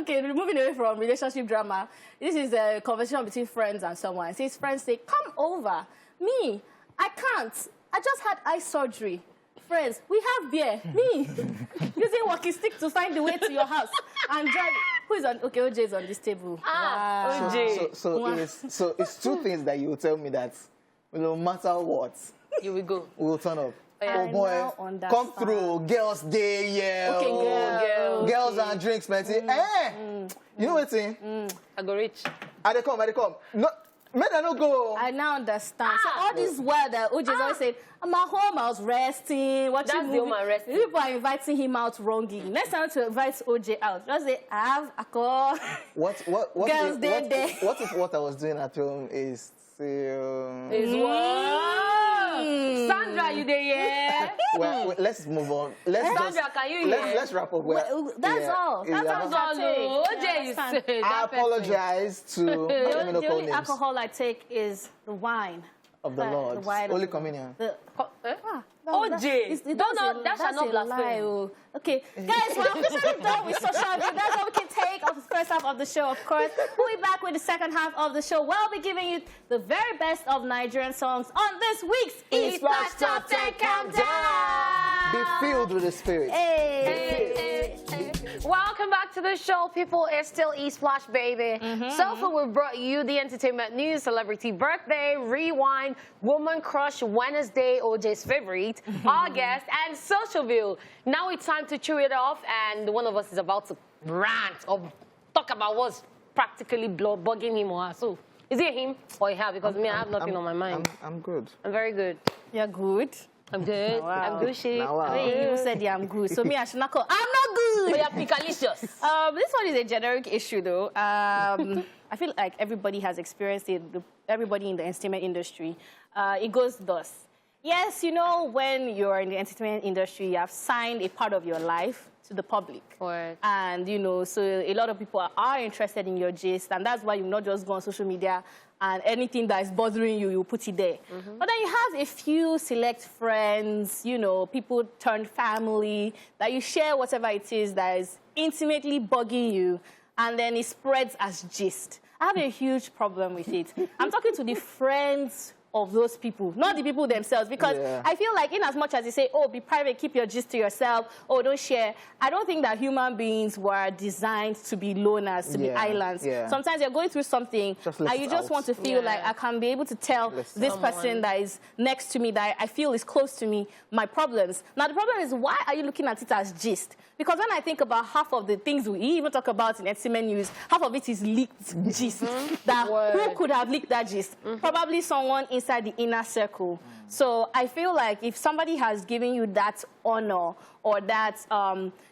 Okay, moving away from relationship drama. This is a conversation between friends and someone. So his friends say, come over. Me, I can't. I just had eye surgery. Friends, we have beer. Me, using walking stick to find the way to your house and drive. Who is on? Okay, OJ is on this table. Wow. OJ. So it's two things that you will tell me that no matter what, you will go. We will turn up. Oh boy, come through, girls day, yeah. Okay, girls and drinks, man. You know what I'm saying? I go rich. I come. No, men I no go. I now understand. So all this while that OJ is always saying, I'm at home, I was resting, watching movie. That's the home I'm resting. People are inviting him out wrongly. Next time to invite OJ out, just say, I have a call. What if what I was doing at home is still... Is what? Sandra, you there, yeah? Well, let's move on. Sandra, can you hear? Let's wrap up. That's all. That's all. OJ, you said I apologize to... The only alcohol I take is the wine. Of the Lord. Holy Communion. OJ, that shall not blaspheme. Okay, guys, we're officially done with social media. That's all we can take of the first half of the show, of course. We'll be back with the second half of the show. We'll be giving you the very best of Nigerian songs on this week's ESplash Top 10 Countdown. Be filled with the Spirit. Welcome back to to the show, people. It's still ESplash, baby. So far, we've brought you the entertainment news, celebrity birthday, rewind, woman crush, Wednesday, OJ's favorite, August, and social view. Now it's time to chew it off, and one of us is about to rant or talk about what's practically bugging him or her. So, is it him or her? Because I have nothing on my mind. I'm good. I'm very good. You're good. I'm good. Wow. I'm Gucci. Wow. Hey, you said yeah, I'm good. So me, I should not call. I'm not good. We are picalicious. This one is a generic issue, though. I feel like everybody has experienced it. Everybody in the entertainment industry. It goes thus. Yes, you know, when you're in the entertainment industry, you have signed a part of your life to the public. Right. And, you know, so a lot of people are interested in your gist, and that's why you not just go on social media and anything that is bothering you, you put it there. But then you have a few select friends, you know, people turned family, that you share whatever it is that is intimately bugging you, and then it spreads as gist. I have a huge problem with it. I'm talking to the friends of those people, not the people themselves, because I feel like in as much as they say, oh, be private, keep your gist to yourself, oh, don't share, I don't think that human beings were designed to be loners, to be islands. Sometimes you're going through something and you just want to feel like I can be able to tell this person that is next to me, that I feel is close to me, my problems. Now, the problem is, why are you looking at it as gist? Because when I think about half of the things we even talk about in entertainment news, half of it is leaked gist. That who could have leaked that gist? Probably someone inside the inner circle. So I feel like if somebody has given you that honor or that,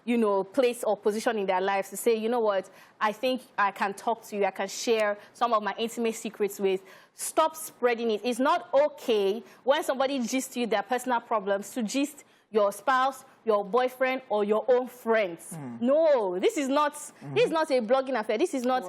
you know, place or position in their lives to say, you know what, I think I can talk to you, I can share some of my intimate secrets with, stop spreading it. It's not okay when somebody gists you their personal problems to gist your spouse, your boyfriend, or your own friends. No, this is not a blogging affair. This is not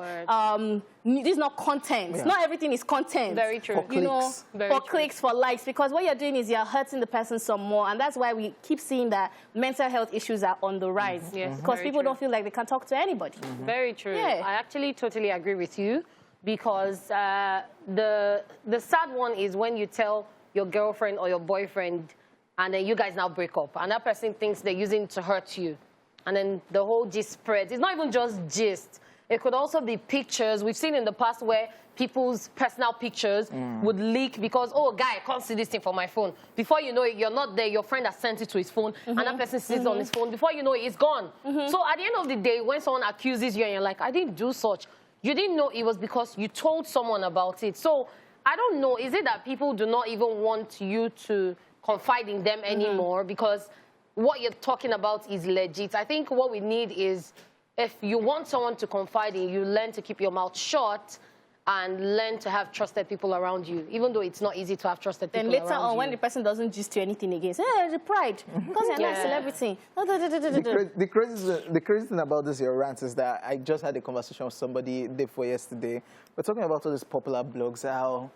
this is not content. Not everything is content. Very true. For clicks. For clicks, for likes, because what you're doing is you're hurting the person some more, and that's why we keep seeing that mental health issues are on the rise. Yes, because people don't feel like they can talk to anybody. Very true. Yeah. I actually totally agree with you, because the sad one is when you tell your girlfriend or your boyfriend, and then you guys now break up, and that person thinks they're using it to hurt you. And then the whole gist spreads. It's not even just gist. It could also be pictures. We've seen in the past where people's personal pictures would leak because, oh, guy, I can't see this thing from my phone. Before you know it, you're not there. Your friend has sent it to his phone, and that person sees it on his phone. Before you know it, it's gone. So at the end of the day, when someone accuses you and you're like, I didn't do such, you didn't know it was because you told someone about it. So I don't know. Is it that people do not even want you to confide in them anymore because what you're talking about is legit? I think what we need is, if you want someone to confide in you, learn to keep your mouth shut and learn to have trusted people around you, even though it's not easy to have trusted people around you. Then later on, when the person doesn't gist you anything again, say, hey, the pride, because you're not a celebrity. The crazy thing about this, your rant, is that I just had a conversation with somebody day before yesterday. We're talking about all these popular blogs, how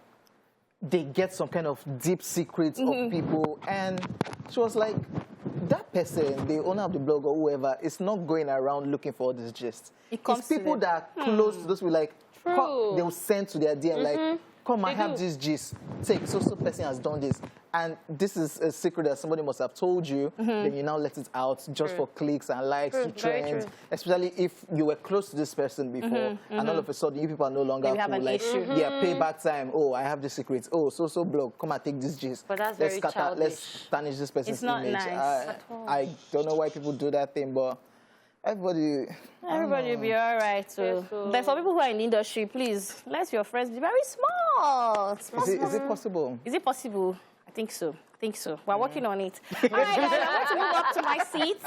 they get some kind of deep secrets of people, and she was like, that person, the owner of the blog or whoever, is not going around looking for all this gist. It's people that are close to those people, like, they will send to their DM, like, come, I have this gist. Take, so person has done this. And this is a secret that somebody must have told you, then you now let it out just for clicks and likes to trend. Especially if you were close to this person before, and all of a sudden you people are no longer cool. Have an issue. Yeah, payback time. Oh, I have this secret. Oh, so blog, come and take this gist. But that's very childish. Let's tarnish this person's image. It's not nice. I don't know why people do that thing, but everybody will be all right. So. But for people who are in the industry, please, let your friends be very small. Is it possible? Is it possible? I think so. We're working on it. All right, guys, I want to move up to my seat.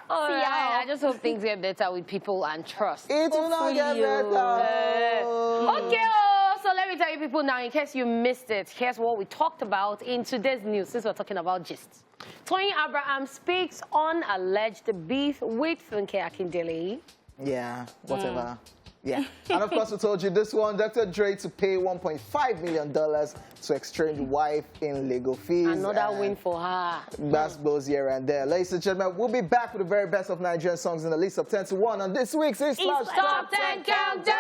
I just hope things get better with people and trust. It will not get better. Okay, so let me tell you people now, in case you missed it, here's what we talked about in today's news, since we're talking about gist. Toyin Abraham speaks on alleged beef with Funke Akindili. Yeah, whatever. Yeah. And of course, we told you this one, Dr. Dre to pay $1.5 million to exchange wife in legal fees. Another win for her. Bass blows here and there. Ladies and gentlemen, we'll be back with the very best of Nigerian songs in the list of 10 to 1 on this week's ESplash Top 10 Countdown.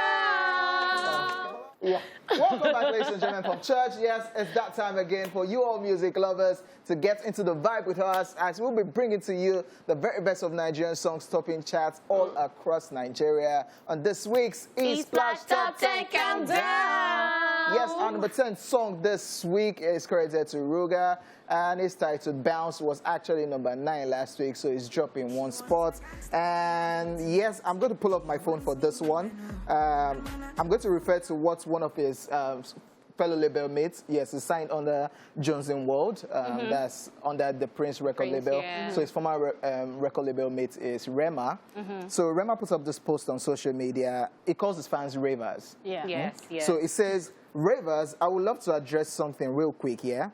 Yeah. Welcome back, ladies and gentlemen, from church. Yes, it's that time again for you all music lovers to get into the vibe with us as we'll be bringing to you the very best of Nigerian songs topping charts all across Nigeria on this week's ESplash Top 10 Countdown. Yes, our number 10 song this week is credited to Ruga, and it's titled Bounce. Was actually number 9 last week, so it's dropping 1 spot. And yes, I'm going to pull up my phone for this one. I'm going to refer to what one of his fellow label mates, yes, is signed under Jones & World. That's under the Prince record label. Yeah. So his former record label mate is Rema. So Rema puts up this post on social media. He calls his fans ravers. Yeah. Yes, yes. So it says, ravers, I would love to address something real quick here.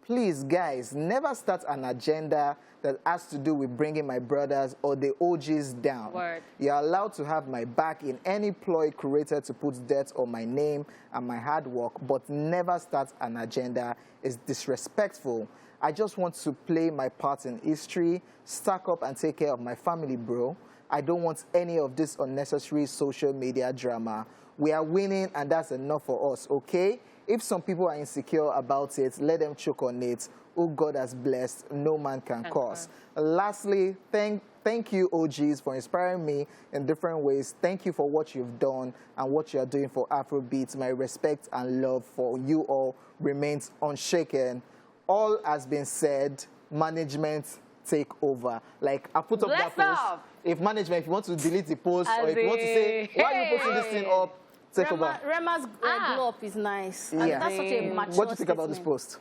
Please, guys, never start an agenda that has to do with bringing my brothers or the OGs down. Word. You're allowed to have my back in any ploy created to put dirt on my name and my hard work, but never start an agenda. It's disrespectful. I just want to play my part in history, stack up and take care of my family, bro. I don't want any of this unnecessary social media drama. We are winning, and that's enough for us, okay? If some people are insecure about it, let them choke on it. Who God has blessed, no man can curse. Lastly, thank you, OGs, for inspiring me in different ways. Thank you for what you've done and what you are doing for Afrobeats. My respect and love for you all remains unshaken. All has been said. Management, take over. Like, I put up that post. If management, if you want to delete the post, or if you want to say, why are you posting this thing up? Take over. Rema's glow up is nice. Yeah. That's such a mature What do you think about this post?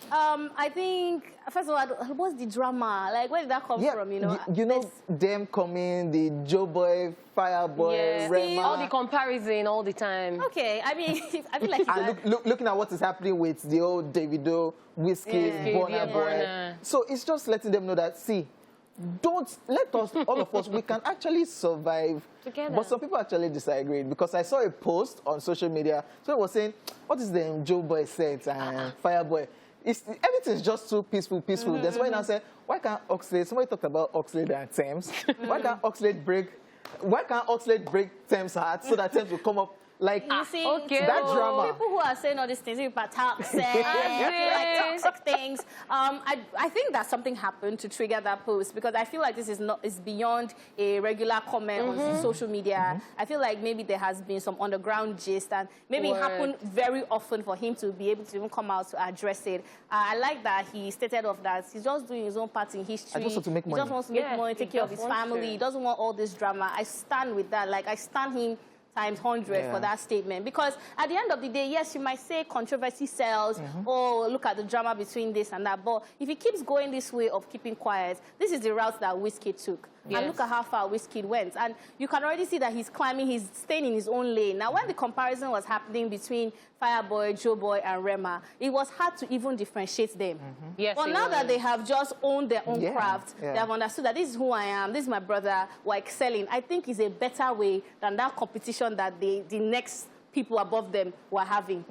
I think, first of all, what's the drama? Like, where did that come from, you know? You know, them coming, the Joe Boy, Fireboy, Rema. All the comparison all the time. Okay, I mean, I feel like... And looking at what is happening with the old Davido, Whiskey, Burna Boy. So it's just letting them know that, see, don't let us, all of us, we can actually survive together. But some people actually disagreed because I saw a post on social media. So it was saying, what is the Joe Boy said and Fireboy? Everything's just too peaceful. That's why I said, why can't Oxlade, somebody talked about Oxlade and Thames. Why can't Oxlade break Thames' heart so that Thames will come up? Like, you see, that drama. People who are saying all these things about toxic, like toxic things, I think that something happened to trigger that post because I feel like this is beyond a regular comment on social media. I feel like maybe there has been some underground gist and maybe it happened very often for him to be able to even come out to address it. I like that he stated off that he's just doing his own part in history. I just want to make money. He just wants to make money, take care of his family. He doesn't want all this drama. I stand with that. Like, I stand him times 100 for that statement. Because at the end of the day, yes, you might say controversy sells, oh, look at the drama between this and that. But if he keeps going this way of keeping quiet, this is the route that Whiskey took. And look at how far Whiskey went. And you can already see that he's climbing, he's staying in his own lane. Now, when the comparison was happening between Fireboy, Joe Boy, and Rema, it was hard to even differentiate them. Yes, but now that they have just owned their own craft, they have understood that this is who I am, this is my brother, we're excelling. I think it's a better way than that competition that the next people above them were having.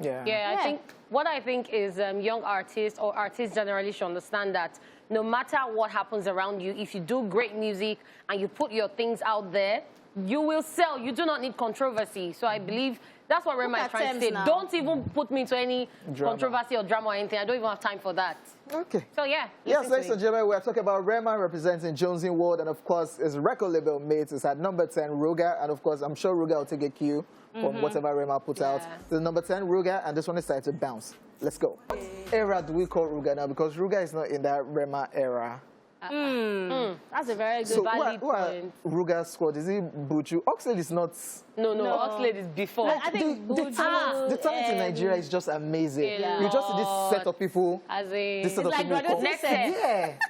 What I think is young artists or artists generally should understand that no matter what happens around you, if you do great music and you put your things out there, you will sell. You do not need controversy. So I believe that's what Rema is trying to say. Don't even put me into any controversy or drama or anything. I don't even have time for that. Okay. So yeah. Yes, ladies and gentlemen, we're talking about Rema representing Jones & World, and of course his record label mates is at number 10, Ruga, and of course I'm sure Ruga will take a cue from whatever Rema put out. The number 10, Ruga, and this one is titled Bounce. Let's go. What era do we call Ruga now? Because Ruga is not in that Rema era. That's a very good valid who are point. Ruga's squad? Is it Buju? Oxlade is not... No, Oxlade is before. I think the talent in Nigeria is just amazing. You just see this set of people. This set of people come. Next set.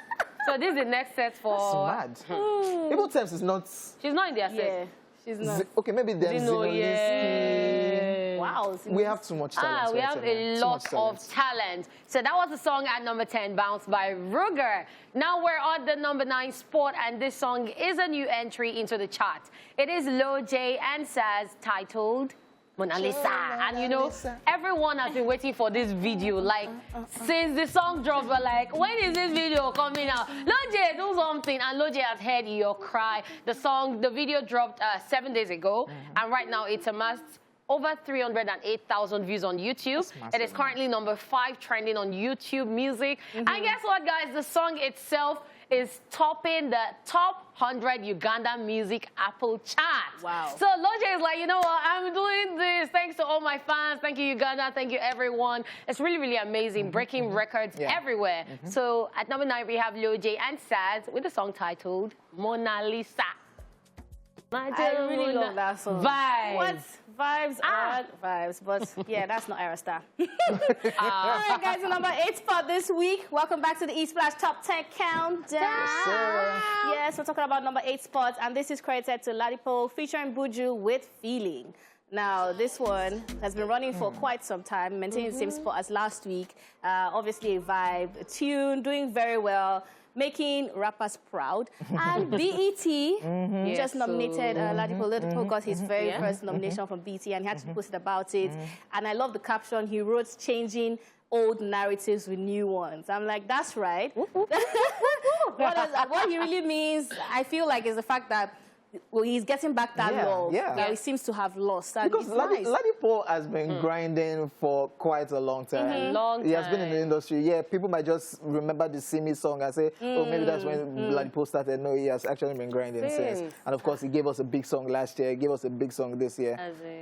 So this is the next set for... That's mad. Even Thames is not... She's not in their set. She's not. Okay, maybe then Wow. We have too much talent. We have a lot of talent. So that was the song at number 10, Bounce by Ruger. Now we're on the number 9 spot, and this song is a new entry into the chart. It is Lil J and Saz, titled Mona Lisa. And you know, everyone has been waiting for this video. Like, since the song dropped, we're like, when is this video coming out? Lil J, do something. And Lil J has heard your cry. The video dropped 7 days ago. And right now it's amassed over 308,000 views on YouTube. It is currently number 5 trending on YouTube Music. And guess what, guys? The song itself is topping the top 100 Uganda music Apple chart. Wow. So Lojay is like, you know what? I'm doing this. Thanks to all my fans. Thank you, Uganda. Thank you, everyone. It's really, really amazing. Breaking records everywhere. So at number 9, we have Lojay and Saz with a song titled Mona Lisa. I really love that song. Vibes. What? Vibes are vibes. But yeah, that's not Aerostar. All right, guys, the number 8 spot this week. Welcome back to the ESplash Top 10 Countdown. Yes, we're talking about number 8 spots, and this is credited to Ladipo featuring Buju with Feeling. Now, this one has been running for quite some time, maintaining the same spot as last week. Obviously a vibe, a tune, doing very well, making rappers proud. And BET just nominated Ladipo. Ladipo got his very first nomination from BET, and he had to post about it. And I love the caption he wrote, changing old narratives with new ones. I'm like, that's right. What he really means, I feel like, is the fact that he's getting back that love that he seems to have lost. And because Ladipo has been grinding for quite a long time. He has been in the industry. Yeah, people might just remember the Simi song and say, oh, maybe that's when Ladipo started. No, he has actually been grinding since. And of course, he gave us a big song last year. He gave us a big song this year.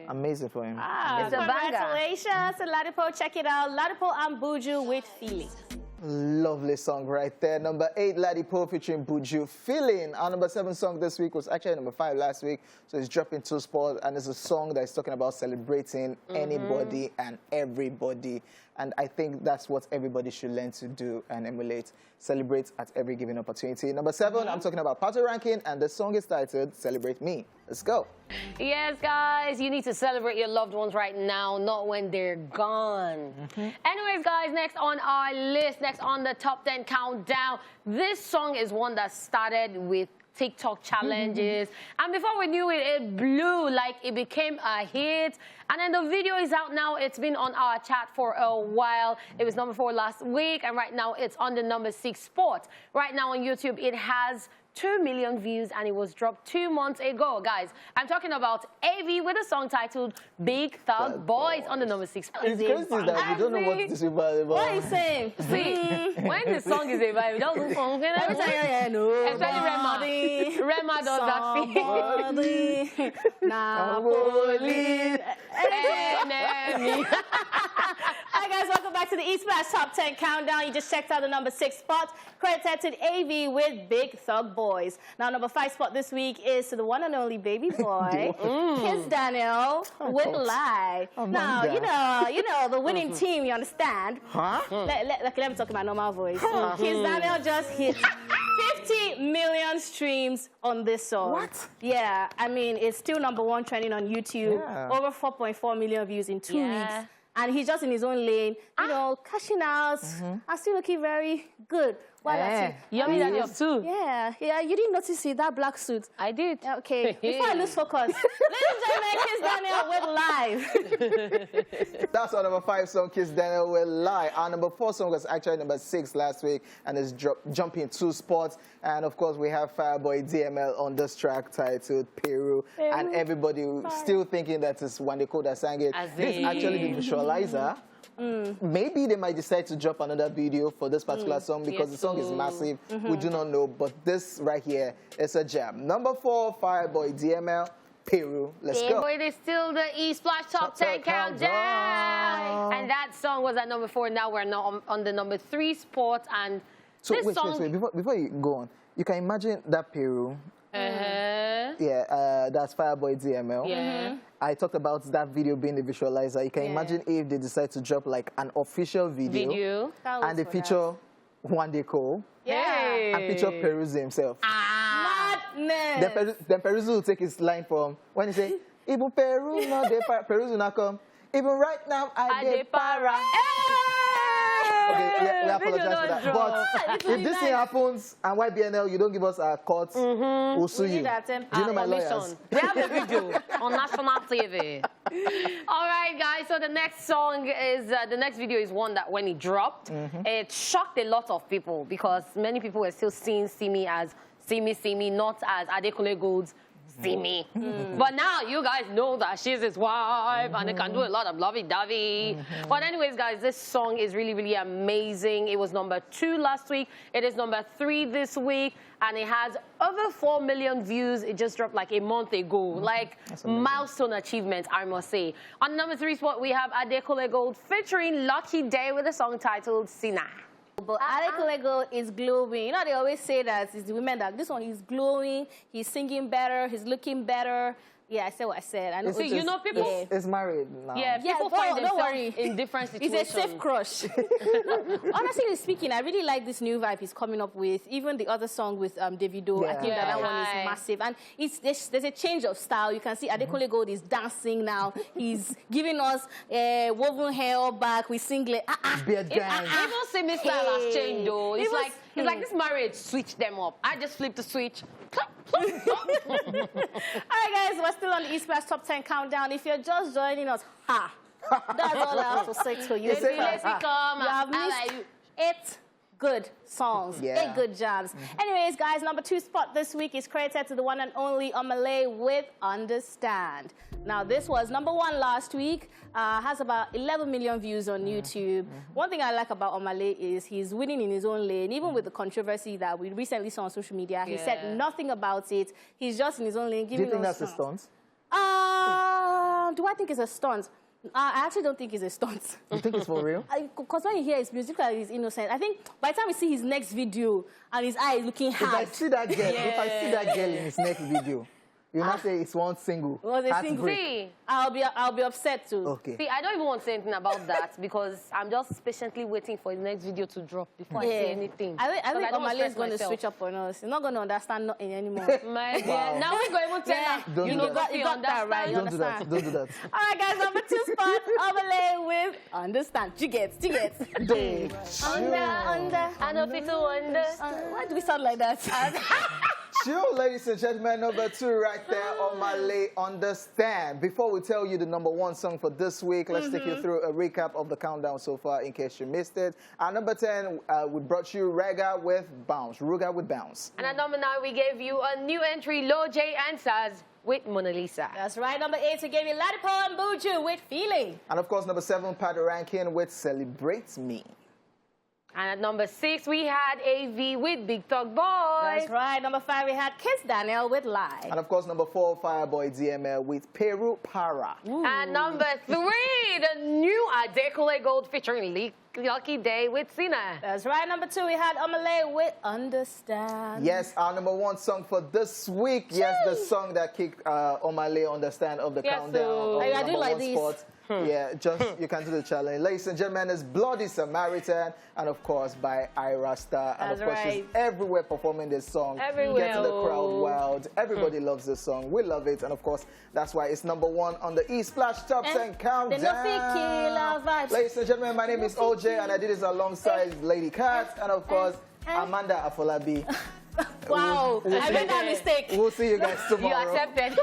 Amazing for him. It's a congratulations to Ladipo. Check it out. Ladipo and Buju with Feeling. Lovely song right there. Number 8, Ladipo featuring Buju, Feeling. Our number 7 song this week was actually number 5 last week, so it's dropping 2 spots, and it's a song that is talking about celebrating anybody and everybody. And I think that's what everybody should learn to do and emulate. Celebrate at every given opportunity. Number 7, I'm talking about Party Ranking, and the song is titled Celebrate Me. Let's go. Yes, guys, you need to celebrate your loved ones right now, not when they're gone. Anyways, guys, next on our list, next on the top 10 countdown, this song is one that started with TikTok challenges. And before we knew it, it blew, like it became a hit. And then the video is out now. It's been on our chat for a while. It was number 4 last week, and right now it's on the number 6 spot. Right now on YouTube, it has 2 million views, and it was dropped 2 months ago, guys. I'm talking about AV with a song titled Big Thug Boys on the number 6 spot. It's crazy that we don't know what this is about. What are you saying? See, when the song is a vibe, it doesn't function. Every time, especially Rema does that thing. Napoli. Enemy. Hi guys, welcome back to the ESplash Top 10 Countdown. You just checked out the number 6 spot, credited to AV with Big Thug Boys. Now, number 5 spot this week is to the one and only baby boy, Kiss Daniel with Lie. Now, you know the winning team, you understand? Let me talk in my normal voice. Kiss Daniel just hit 50 million streams on this song. What? Yeah, I mean, it's still number 1 trending on YouTube. Over 4.4 million views in 2 weeks. And he's just in his own lane, you know, cashing out. And still looking very good. Yummy Daniels too. Yeah, you didn't notice it, that black suit. I did. Okay, before I lose focus, ladies and gentlemen, Kiss Daniel with Live. That's our number 5 song, Kiss Daniel with Lie. Our number 4 song was actually number 6 last week, and it's jumping 2 spots. And of course, we have Fireboy DML on this track titled Peru. And everybody still thinking that it's Wandeko that sang it. This is actually the visualizer. Maybe they might decide to drop another video for this particular song because the song is massive. We do not know, but this right here is a jam. Number 4, Fireboy DML, Peru. Let's go. It is still the ESplash Top 10 Countdown. And that song was at number 4. Now we're now on the number 3 spot. And so this song... wait. Before you go on, you can imagine that Peru. That's Fireboy DML. I talked about that video being the visualizer. You can imagine if they decide to drop like an official video. And they feature Wandeko. And feature Peruzzi himself. Madness. Then Peruzzi will take his line from when he say, even Peru, no, Peruzzi will not come. Even right now, I get para. Okay, we apologize for that. But if this thing happens and YBNL, you don't give us our court, we'll sue you. Do you know my lawyers? We have the video on national TV. All right, guys. So the next song is the next video is one that when it dropped, it shocked a lot of people because many people were still seeing Simi as Simi, not as Adekunle Gold's see me. But now you guys know that she's his wife and they can do a lot of lovey-dovey. But anyways, guys, this song is really, really amazing. It was #2 last week. It is #3 this week. And it has over 4 million views. It just dropped like a month ago. Like, milestone achievement, I must say. On #3 spot, we have Akindili Gold featuring Lucky Day with a song titled Sina. But Akindili Gold is glowing. You know, they always say that it's the women that this one is glowing, he's singing better, he's looking better. Yeah, I said what I said. I know. So, you know, people... It's married now. Yeah, people find themselves in different situations. It's a safe crush. Honestly speaking, I really like this new vibe he's coming up with. Even the other song with Davido, I think that one is massive. And there's a change of style. You can see Akindili Gold is dancing now. He's giving us woven hair back with singlet. Beard gang. Even Simi style has changed, though. It's like this marriage switched them up. I just flipped the switch. All right, guys, we're still on the ESplash Top 10 Countdown. If you're just joining us, that's all I have to say to you. You have missed 8 good songs, 8 good jams. Anyways, guys, #2 spot this week is credited to the one and only Omale with Understand. Now, this was #1 last week. Has about 11 million views on YouTube. One thing I like about Omale is he's winning in his own lane. Even with the controversy that we recently saw on social media, he said nothing about it. He's just in his own lane. Do you think that's a stunt? Do I think it's a stunt? I actually don't think it's a stunt. You think it's for real? Because when you hear his music, like he's innocent. I think by the time we see his next video and his eye looking hard. If I see that girl in his next video, you not say it's one single. Was a single? See, I'll be upset too. Okay. See, I don't even want to say anything about that because I'm just patiently waiting for the next video to drop before I say anything. I think Omale is going to switch up on us. He's not going to understand nothing anymore. My dear. Now we're going to tell her. You got that right. Don't do that. Don't do that. All right, guys, #2 spot, Omale with Understand. You get. Under. I know people wonder. Why do we sound like that? Chill, ladies and gentlemen, #2 right there, Omale Understand. Before we tell you the #1 song for this week, let's take you through a recap of the countdown so far in case you missed it. At #10, we brought you Ruga with Bounce. And at #9, we gave you a new entry, Lil J Answers with Mona Lisa. That's right. #8, we gave you Ladipo and Buju with Feeling. And of course, #7, Pat Rankin with Celebrate Me. And at #6, we had AV with Big Talk Boy. That's right. #5, we had Kiss Daniel with Lie. And of course, #4, Fireboy DML with Peru Para. And #3, the new Akindili Gold featuring Lucky Day with Sina. That's right. #2, we had Omale with Understand. Yes, our #1 song for this week. Yes, the song that kicked Omale Understand of the countdown. I do like these. Spot. Yeah, just you can do the challenge. Ladies and gentlemen, it's Bloody Samaritan, and of course by Ira Star. And of course, she's everywhere performing this song. Everywhere. Getting the crowd wild. Everybody loves this song. We love it. And of course, that's why it's #1 on the ESplash Top 10 Countdown. Ladies and gentlemen, my name is OJ, and I did this alongside Lady Cat, and of course, Amanda Afolabi. Wow, I made that mistake. We'll see you guys tomorrow. You accepted.